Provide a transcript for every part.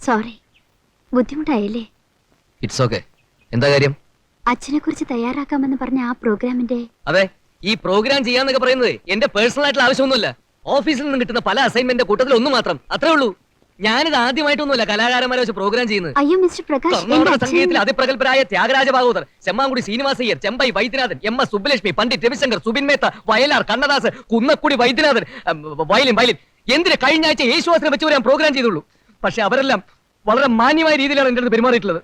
Sorry, ബുദ്ധിമുട്ടായില്ലേ? It's okay. എന്താ കാര്യം? അച്ഛനെ കുറിച്ച് തയ്യാറാക്കാമെന്ന് പറഞ്ഞ ആ പ്രോഗ്രാമിന്റെ... അതെ, ഈ പ്രോഗ്രാം ചെയ്യാന്നൊക്കെ പറയുന്നത് എന്റെ പേഴ്സണൽ ആയിട്ടുള്ള ആവശ്യമൊന്നുമല്ല. ഓഫീസിൽ നിന്ന് കിട്ടുന്ന പല അസൈൻമെന്റ് കൂട്ടത്തിൽ ഒന്ന് മാത്രം, അത്രേ ഉള്ളൂ. ഞാനിത് ആദ്യമായിട്ടൊന്നുമല്ല കലാകാരന്മാരെ വെച്ച് പ്രോഗ്രാം ചെയ്യുന്നത്. അയ്യോ മിസ്റ്റർ പ്രകാശ്, കർണാടക സംഗീതത്തിൽ അതിപ്രഗത്ഭരായ Tyagaraja Bhagavathar, Chemmangudi Srinivasayyar, Chembai Vaidyanathan, M S Subbulakshmi, Pandit Ravishankar, Zubin Mehta, Vayalar, Kannadas, Kunnakudi Vaidyanathan, violin. എന്തിന് കഴിഞ്ഞ ആഴ്ച യേശുവാസിനെ വെച്ച് ഞാൻ പ്രോഗ്രാം ചെയ്തുള്ളൂ. പക്ഷെ അവരെല്ലാം വളരെ മാന്യമായ രീതിയിലാണ് എന്റെ അടുത്ത് പെരുമാറിയിട്ടുള്ളത്.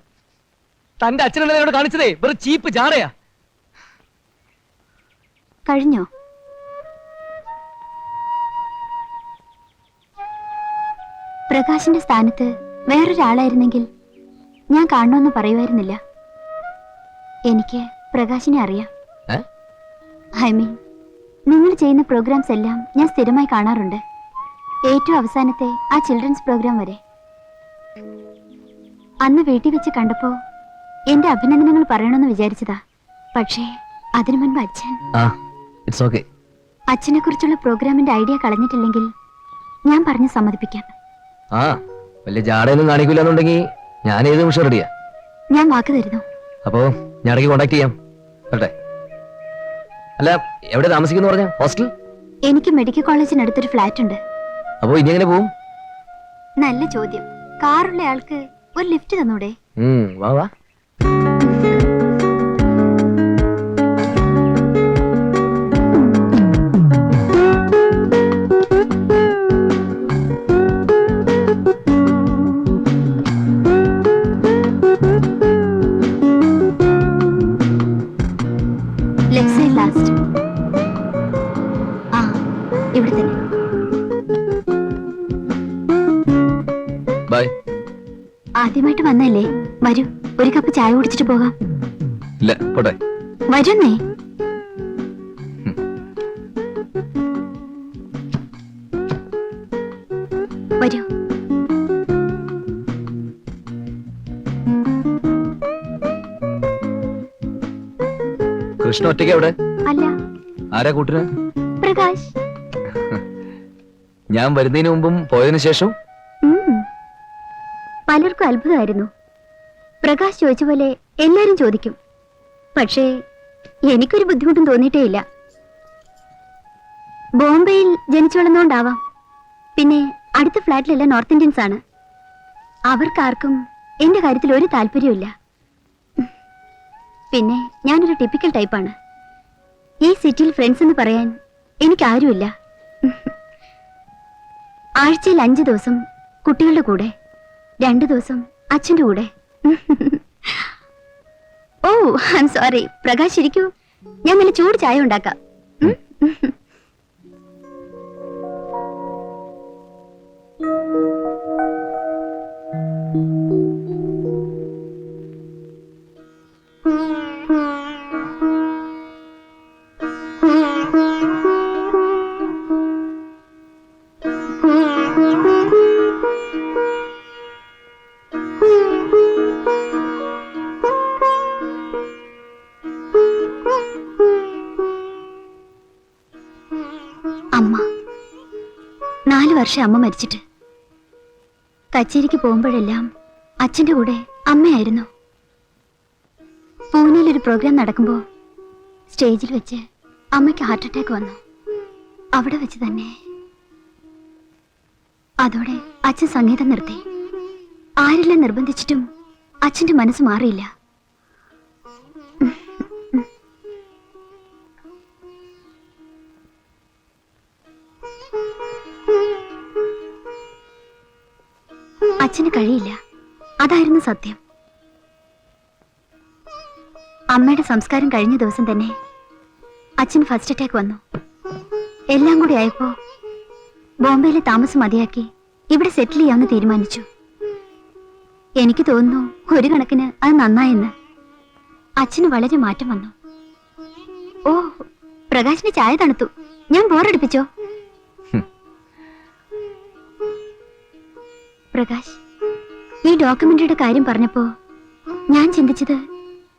തന്റെ അച്ഛനെന്നോട് കാണിച്ചതേ വെറും ചീപ്പ് ജാടയാ. കഴിഞ്ഞോ? പ്രകാശിന്റെ സ്ഥാനത്ത് വേറൊരാളായിരുന്നെങ്കിൽ ഞാൻ കാണണമെന്ന് പറയുമായിരുന്നില്ല. എനിക്ക് പ്രകാശിനെ അറിയാം. ഐ മീൻ, നിങ്ങൾ ചെയ്യുന്ന പ്രോഗ്രാംസ് എല്ലാം ഞാൻ സ്ഥിരമായി കാണാറുണ്ട്. ഏറ്റവും അവസാനത്തെ ആ ചിൽഡ്രൻസ് പ്രോഗ്രാം വരെ. അന്ന് വീട്ടിൽ വെച്ച് കണ്ടപ്പോ എന്റെ അഭിനന്ദനങ്ങൾ പറയണമെന്ന് വിചാരിച്ചതാ. പക്ഷേ അതിനു മുൻപ് അച്ഛനെ കുറിച്ചുള്ള പ്രോഗ്രാമിന്റെ ഐഡിയ കളഞ്ഞിട്ടില്ലെങ്കിൽ ഞാൻ പറഞ്ഞ് സമ്മതിപ്പിക്കാം. വലിയ ജാടയൊന്നും കാണിക്കില്ലെന്നുണ്ടെങ്കിൽ ഞാൻ ഏത് നിമിഷം റെഡിയാ. ഞാൻ വാക്ക് തരുന്നു. അപ്പോ ഞാൻ ഇടയ്ക്ക് കോണ്ടാക്ട് ചെയ്യാം. അല്ല, എവിടെ താമസിക്കുന്നു പറഞ്ഞ? ഹോസ്റ്റൽ? എനിക്ക് മെഡിക്കൽ കോളേജിനടുത്തൊരു ഫ്ലാറ്റ് ഉണ്ട്. അപ്പോ ഇനി എങ്ങനെ പോവും? നല്ല ചോദ്യം. കാറുള്ള ആൾക്ക് ഒരു ലിഫ്റ്റ് തന്നൂടെ? വാ വാ. ആദ്യമായിട്ട് വന്നല്ലേ, വരൂ, ഒരു കപ്പ് ചായ കുടിച്ചിട്ട് പോകാം. ഇല്ല, പോട്ടെ. വരുന്നേ. വരൂ. കൃഷ്ണ ഒറ്റയ്ക്ക് എവിടെ? അല്ല. ആരാ കൂട്ടിന്? പ്രകാശ്. ഞാൻ വരുന്നതിന് മുമ്പും പോയതിനു ശേഷം പലർക്കും അത്ഭുതമായിരുന്നു. പ്രകാശ് ചോദിച്ച പോലെ എല്ലാരും ചോദിക്കും. പക്ഷേ എനിക്കൊരു ബുദ്ധിമുട്ടും തോന്നിയിട്ടേ ഇല്ല. ബോംബെയിൽ ജനിച്ചു വളർന്നുകൊണ്ടാവാം. പിന്നെ അടുത്ത ഫ്ലാറ്റിലെല്ലാം നോർത്ത് ഇന്ത്യൻസ് ആണ്. അവർക്കാർക്കും എന്റെ കാര്യത്തിൽ ഒരു താല്പര്യമില്ല. പിന്നെ ഞാനൊരു ടിപ്പിക്കൽ ടൈപ്പാണ്. ഈ സിറ്റിയിൽ ഫ്രണ്ട്സ് എന്ന് പറയാൻ എനിക്കാരുമില്ല. ആഴ്ചയിൽ 5 ദിവസം കുട്ടികളുടെ കൂടെ, 2 ദിവസം അച്ഛൻ്റെ കൂടെ. ഓ, ഐ ആം സോറി. പ്രകാശ് ഇരിക്കൂ, ഞാൻ നല്ല ചൂട് ചായ ഉണ്ടാക്കാം. അമ്മ 4 വർഷം അമ്മ മരിച്ചിട്ട്. കച്ചേരിക്ക് പോകുമ്പോഴെല്ലാം അച്ഛൻ്റെ കൂടെ അമ്മയായിരുന്നു. പൂനെയിലൊരു പ്രോഗ്രാം നടക്കുമ്പോൾ സ്റ്റേജിൽ വെച്ച് അമ്മയ്ക്ക് ഹാർട്ട് അറ്റാക്ക് വന്നു. അവിടെ വെച്ച് തന്നെ. അതോടെ അച്ഛൻ സംഗീതം നിർത്തി. ആരെല്ലാം നിർബന്ധിച്ചിട്ടും അച്ഛൻ്റെ മനസ്സ് മാറിയില്ല. അച്ഛന് കഴിയില്ല, അതായിരുന്നു സത്യം. അമ്മയുടെ സംസ്കാരം കഴിഞ്ഞ ദിവസം തന്നെ അച്ഛന് ഫസ്റ്റ് അറ്റാക്ക് വന്നു. എല്ലാം കൂടി ആയപ്പോ ബോംബെയിലെ താമസം മതിയാക്കി ഇവിടെ സെറ്റിൽ ചെയ്യാമെന്ന് തീരുമാനിച്ചു. എനിക്ക് തോന്നുന്നു ഒരു കണക്കിന് അത് നന്നായെന്ന്. അച്ഛന് വളരെ മാറ്റം വന്നു. ഓ, പ്രകാശിന് ചായ തണുത്തു. ഞാൻ ബോറടിപ്പിച്ചോ? പ്രകാശ്, ഈ ഡോക്യുമെന്ററിയുടെ കാര്യം പറഞ്ഞപ്പോ ഞാൻ ചിന്തിച്ചത്,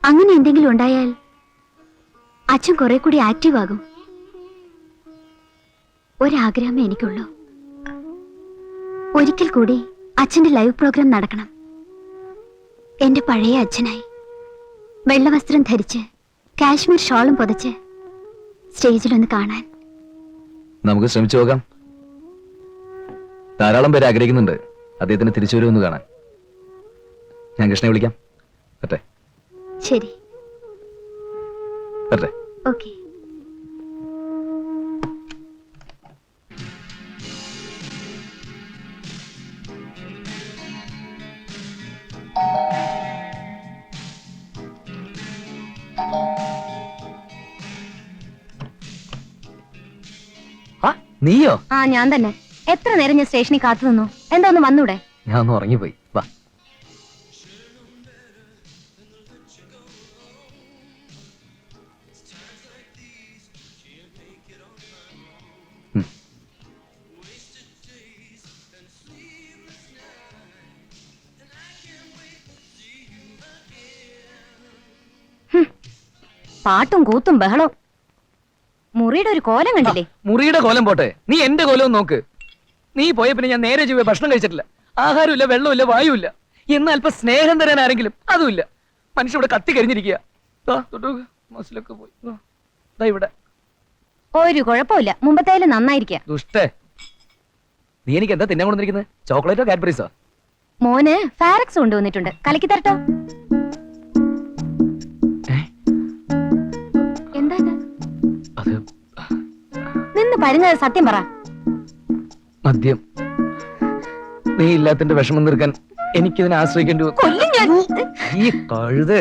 അങ്ങനെ എന്തെങ്കിലും ഉണ്ടായാൽ അച്ഛൻ കുറെ കൂടി ആക്റ്റീവ് ആകും. ഒരാഗ്രഹമേ എനിക്കുള്ളൂ, ഒരിക്കൽ കൂടി അച്ഛന്റെ ലൈവ് പ്രോഗ്രാം നടക്കണം. എന്റെ പഴയ അച്ഛനായി വെള്ളവസ്ത്രം ധരിച്ച് കാശ്മീർ ഷോളും പൊതച്ച് സ്റ്റേജിലൊന്ന് കാണാൻ. നമുക്ക് ശ്രമിച്ചു നോക്കാം. ധാരാളം പേര് ആഗ്രഹിക്കുന്നുണ്ട് അദ്ദേഹത്തിന് തിരിച്ചു വരുമെന്ന് കാണാൻ. ഞാൻ കൃഷ്ണയെ വിളിക്കാം. പറ്റേ? ശരി, പറ്റേ? ഓക്കെ. നീയോ? ആ, ഞാൻ തന്നെ. എത്ര നേരം ഞാൻ സ്റ്റേഷനിൽ കാത്തു നിന്നു. എന്താ ഒന്ന് വന്നൂടെ? ഞാൻ ഒന്ന് ഉറങ്ങിപ്പോയി. വാ. പാട്ടും കൂത്തും ബഹളവും. മുറിയുടെ ഒരു കോലം കണ്ടില്ലേ? മുറിയുടെ കോലം പോട്ടെ, നീ എന്റെ കോലവും നോക്ക്. നീ പോയ പിന്നെ ഞാൻ നേരെ ചൊവ്വേ ഭക്ഷണം കഴിച്ചിട്ടില്ല. ആഹാരമില്ല, വെള്ളമില്ല, വായുവില്ല. എന്നാൽ അല്പം സ്നേഹം തരാൻ ആരെങ്കിലും അതുമില്ല. മനുഷ്യ ഇവിടെ കത്തി കരിഞ്ഞിരിക്കുക. മസിലൊക്കെ പോയി. ദാ ഇവിടെ. ഒരു കുഴപ്പമില്ല, മുമ്പത്തേലും നന്നായിരിക്കുക. ദുഷ്ടേ, നീ എനിക്ക് എന്താ തിന്നാൻ കൊണ്ടിരിക്കുന്നത്? ചോക്ലേറ്റോ കാഡ്ബറീസോ? മോന് ഫാരക്സ് കൊണ്ടുവന്നിട്ടുണ്ട്, കലക്കി തരട്ടോ? എന്താ ഇത്? അത് നിന്ന് പരുങ്ങ, സത്യം പറ. മദ്യം. നീ ഇല്ലാത്തിന്റെ വിഷമം തീർക്കാൻ എനിക്കിതിനെ ആശ്രയിക്കേണ്ടി വന്നു. കൊല്ലും ഞാൻ. ഈ കഴുത്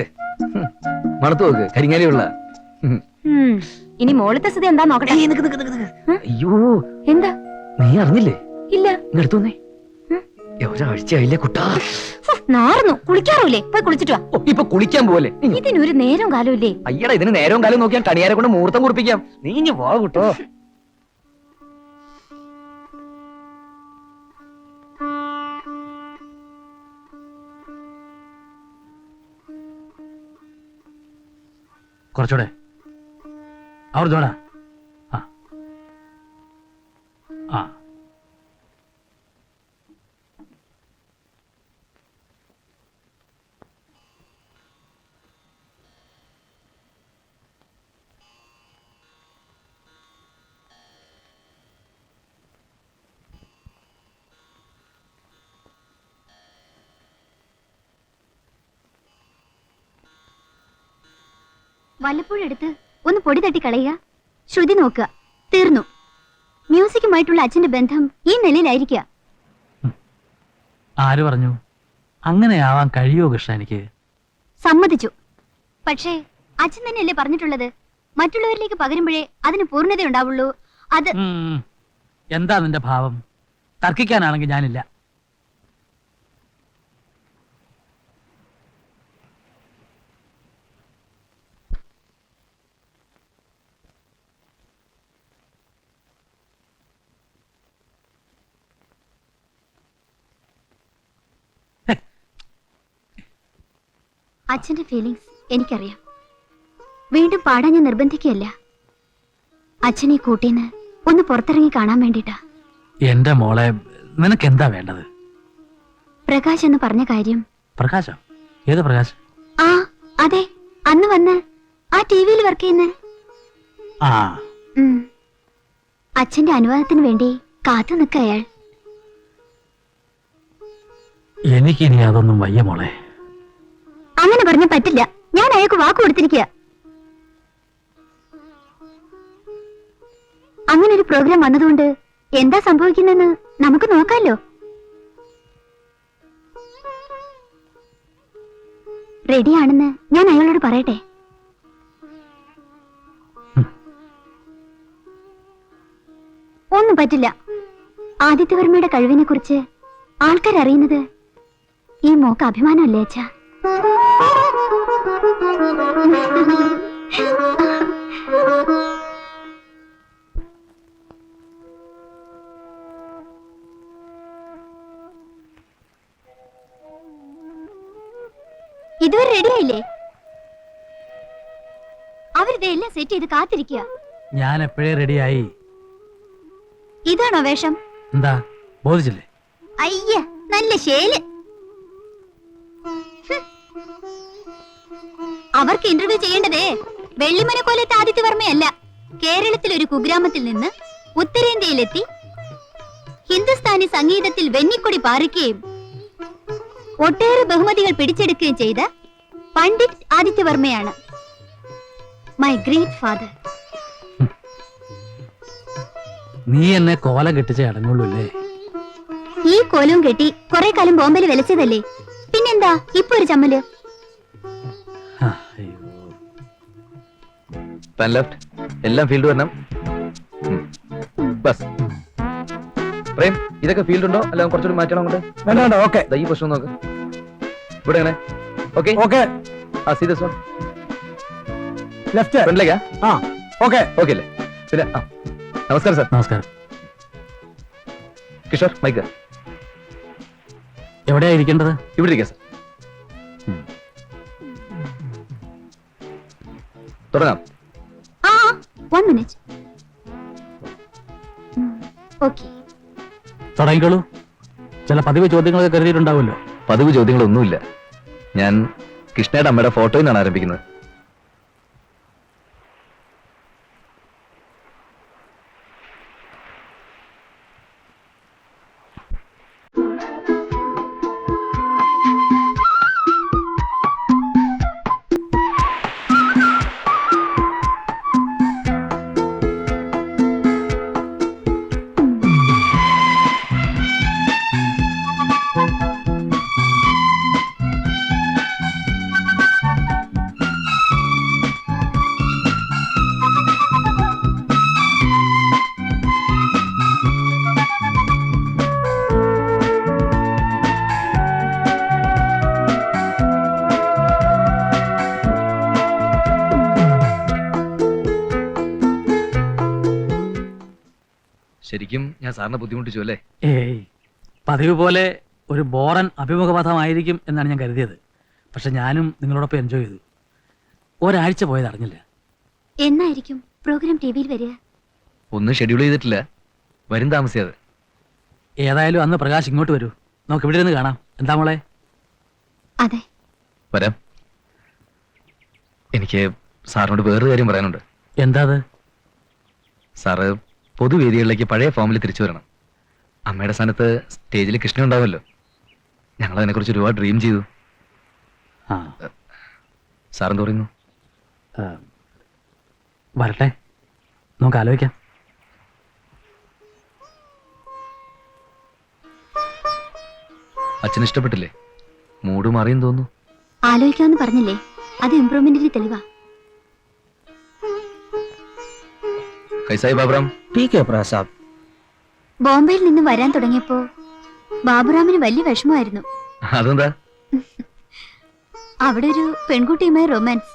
മണത്ത് നോക്ക്, കരിങ്ങാലിയുള്ള. ഇനി മോളത്തെ സ്ഥിതി എന്താ നോക്കട്ടെ. അയ്യോ, എന്താ? നീ അറിഞ്ഞില്ലേ? ഇല്ല. ഇങ്ങടുത്തോന്നേ. ഒരാഴ്ചയായില്ലേ കുട്ടാ? നാറുന്നു. കുളിക്കാറില്ലേ? പോയി കുളിച്ചിട്ട് വാ. ഇപ്പൊ കുളിക്കാൻ പോലെ. ഇതിനൊരു നേരവും കാലവും ഇല്ലേ? അയ്യടാ, ഇതിന് നേരവും കാലം നോക്കിയാൽ കണിയാരെ കൊണ്ട് മുഹൂർത്തം കുറിപ്പിക്കാം. നീ ഇഞ്ഞ് വാ കുട്ടോ. കുറച്ചുകൂടെ അവർ ജോണ. ആ ആ വല്ലപ്പോഴും എടുത്ത് ഒന്ന് പൊടി തട്ടി കളയുക, ശ്രുതി നോക്കുക, തീർന്നു. മ്യൂസിക്കുമായിട്ടുള്ള അച്ഛന്റെ ബന്ധം ഈ നിലയിലായിരിക്കുക. ആര് പറഞ്ഞു? അങ്ങനെയാവാൻ കഴിയുമോ കൃഷ്ണ? എനിക്ക് സമ്മതിച്ചു. പക്ഷേ അച്ഛൻ തന്നെയല്ലേ പറഞ്ഞിട്ടുള്ളത്, മറ്റുള്ളവരിലേക്ക് പകരുമ്പോഴേ അതിന് പൂർണ്ണതയുണ്ടാവുള്ളൂ. അത് എന്താ നിന്റെ ഭാവം? തർക്കിക്കാനാണെങ്കിൽ ഞാനില്ല. അച്ഛന്റെ ഫീലിങ്സ് എനിക്കറിയാം. വീണ്ടും പാടാൻ ഞാൻ നിർബന്ധിക്കുകയല്ല. അച്ഛനെ കൂട്ടീന്ന് ഒന്ന് പുറത്തിറങ്ങി കാണാൻ വേണ്ടിട്ടാ. എന്റെ മോളെ, നിനക്ക് എന്താ വേണ്ടത്? പ്രകാശ് എന്ന് പറഞ്ഞ കാര്യം. പ്രകാശം? ഏത് പ്രകാശ്? ആ അതെ, അന്ന് വന്ന് ആ ടിവിയിൽ വർക്ക് ചെയ്യുന്ന. ആ അച്ഛന്റെ അനുവാദത്തിന് വേണ്ടി കാത്തു നിൽക്ക അയാൾ. എനിക്കിനി അതൊന്നും വയ്യ മോളെ. അങ്ങനെ പറഞ്ഞ പറ്റില്ല. ഞാൻ അയാൾക്ക് വാക്ക് കൊടുത്തിരിക്കുക. അങ്ങനെ ഒരു പ്രോഗ്രാം വന്നതുകൊണ്ട് എന്താ സംഭവിക്കുന്നെന്ന് നമുക്ക് നോക്കാലോ. റെഡിയാണെന്ന് ഞാൻ അയാളോട് പറയട്ടെ? ഒന്നും പറ്റില്ല. ആദിത്യവർമ്മയുടെ കഴിവിനെ കുറിച്ച് ആൾക്കാരറിയുന്നത് ഈ മോക്ക് അഭിമാനമല്ലേ അച്ഛാ? ഇതുവരെ റെഡിയായില്ലേ? അവരിതെല്ലാം സെറ്റ് ചെയ്ത് കാത്തിരിക്കുക. ഞാൻ എപ്പോഴേ റെഡിയായി. ഇതാണോ വേഷം? എന്താ ബോധിച്ചില്ലേ? അയ്യ, നല്ല ശേല്. അവർക്ക് ഇന്റർവ്യൂ ചെയ്യേണ്ടതേ വെള്ളിമനക്കോലത്തെ ആദിത്യവർമ്മയല്ല, കേരളത്തിൽ ഒരു കുഗ്രാമത്തിൽ നിന്ന് ഉത്തരേന്ത്യയിലെത്തി ഹിന്ദുസ്ഥാനി സംഗീതത്തിൽ വെന്നിക്കൊടി പാറിക്കുകയും ഒട്ടേറെ ബഹുമതികൾ പിടിച്ചെടുക്കുകയും ചെയ്ത പണ്ഡിറ്റ് ആദിത്യവർമ്മയാണ്. My great father. നീ എന്നെ കോലം കെട്ടിച്ചേ അടങ്ങുള്ളൂ അല്ലേ? ഈ കോലവും കെട്ടി കുറെ കാലം ബോംബെയിൽ വിലച്ചതല്ലേ, പിന്നെന്താ ഇപ്പൊ ഒരു ചമ്മല്? അയ്യോ. പാൻ ലെഫ്റ്റ്, എല്ലാം ഫീൽഡ് വരണം. ബസ് പ്രേം, ഇതൊക്കെ ഫീൽഡ് ഉണ്ടോ അല്ല കുറച്ചുകൂടി മാറ്റണം അങ്ങോട്ട്? വേണ്ട വേണ്ട, ഓക്കെ ഈ പ്രശ്നം നോക്ക്. ഇവിടെ എങ്ങനെ? Okay okay. ആ സീ ദിസ് വൺ. ലെഫ്റ്റ് ഫ്രണ്ടിലേക്കാ? ആ ഓക്കെ. ഓക്കെ അല്ലേ? പിന്നെ നമസ്കാരം സാർ. നമസ്കാരം. കിഷോർ മൈക്ക് എവിടെയാ ഇരിക്കേണ്ടത്? ഇവിടെ ഇരിക്കാം സാർ. തുടങ്ങാം. ആ 1 മിനിറ്റ്. ഓക്കെ. തുടങ്ങിക്കോളൂ. ചില പതിവ് ചോദ്യങ്ങളൊക്കെ കരുതിയിട്ടുണ്ടാവുമല്ലോ. പതിവ് ചോദ്യങ്ങളൊന്നുമില്ല. ഞാൻ കൃഷ്ണയുടെ അമ്മയുടെ ഫോട്ടോയിൽ നിന്നാണ് ആരംഭിക്കുന്നത്. ശരിക്കും ഞാൻ സാറിനെ ബുദ്ധിമുട്ടിച്ചു അല്ലേ? ഏയ്, പതിവ് പോലെ ഒരു ബോറൻ അഭിമുഖപഥമായിരിക്കും എന്നാണ് ഞാൻ കരുതിയത്. പക്ഷെ ഞാനും നിങ്ങളോടൊപ്പം എൻജോയ് ചെയ്തു. ഒരാഴ്ച പോയത് അറിഞ്ഞില്ല. എന്നായിരിക്കും പ്രോഗ്രാം ടിവിയിൽ വരിക? ഒന്നും ഷെഡ്യൂൾ ചെയ്തിട്ടില്ല, വരും താമസിയാതെ. ഏതായാലും അന്ന് പ്രകാശ് ഇങ്ങോട്ട് വരൂ, നമുക്ക് ഇവിടെ ഇരുന്ന് കാണാം. എന്താ മോളെ? അതെ. വരാം. എനിക്ക് സാറിനോട് വേറൊരു കാര്യം പറയാനുണ്ട്. എന്താ അത്? സാറ് പൊതുവേദികളിലേക്ക് പഴയ ഫോമിൽ തിരിച്ചു വരണം. അമ്മയുടെ സ്ഥാനത്ത് സ്റ്റേജിൽ കൃഷ്ണ ഉണ്ടാവുമല്ലോ. ഞങ്ങൾ അതിനെക്കുറിച്ച് ഒരുപാട് ഡ്രീം ചെയ്തു. ആ, സാറെന്ത് പറയുന്നു? വരട്ടെ, നമുക്ക് ആലോചിക്കാം. അച്ഛന് ഇഷ്ടപ്പെട്ടില്ലേ? മൂഡ് മാറിയെന്ന് തോന്നുന്നു. ആലോചിക്കാമെന്ന് പറഞ്ഞില്ലേ, അത് ഇംപ്രൂവ്മെന്റിന്റെ തെളിവാ. കൈസായി ബാബുറാം? ठीक है प्रसाद. ബോംബെയിൽ നിന്ന് വരാൻ തുടങ്ങിയപ്പോ ബാബുറാമിന് വലിയ വിഷമമായിരുന്നു. അതെന്താ? അവിടെ ഒരു പെൺകുട്ടിയുമായി റൊമാൻസ്.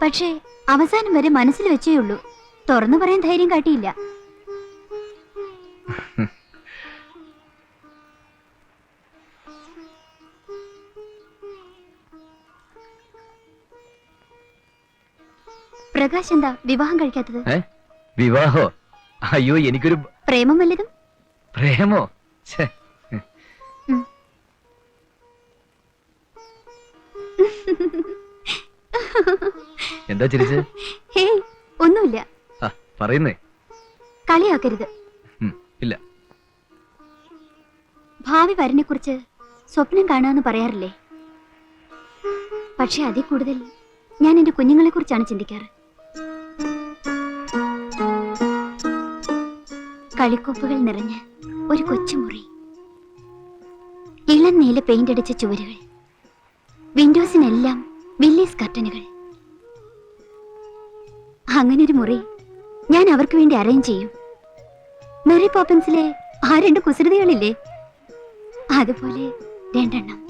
പക്ഷേ അവസാനം വരെ മനസ്സിൽ വെച്ചേ ഉള്ളൂ, തുറന്നു പറയാൻ ധൈര്യം കാട്ടിയില്ല. പ്രകാശ് എന്താ വിവാഹം കഴിക്കാത്തത്? വിവാഹോ? അയ്യോ, എനിക്കൊരു പ്രേമം വല്ലതും? പ്രേമോ? ഛെ. എന്താ ചിരിച്ച്? ഹേയ്, ഒന്നുമില്ല. പറയുന്നേ. കളിയാക്കരുത്. ഇല്ല. ഭാവി വരനെ കുറിച്ച് സ്വപ്നം കാണാന്ന് പറയാറില്ലേ? പക്ഷെ അതിൽ കൂടുതൽ ഞാൻ എന്റെ കുഞ്ഞുങ്ങളെ കുറിച്ചാണ് ചിന്തിക്കാറ്. കളിക്കൊപ്പുകൾ നിറഞ്ഞ ഒരു കൊച്ചുമുറി, ഇളം നീല പെയിന്റ് അടിച്ച ചുവരുകൾ, വിൻഡോസിനെല്ലാം വില്ലീസ് കർട്ടനുകൾ. അങ്ങനൊരു മുറി ഞാൻ അവർക്ക് വേണ്ടി അറേഞ്ച് ചെയ്യും. മെറി പോപ്പിൻസിലെ ആ 2 കുസൃതികളില്ലേ, അതുപോലെ 2 എണ്ണം.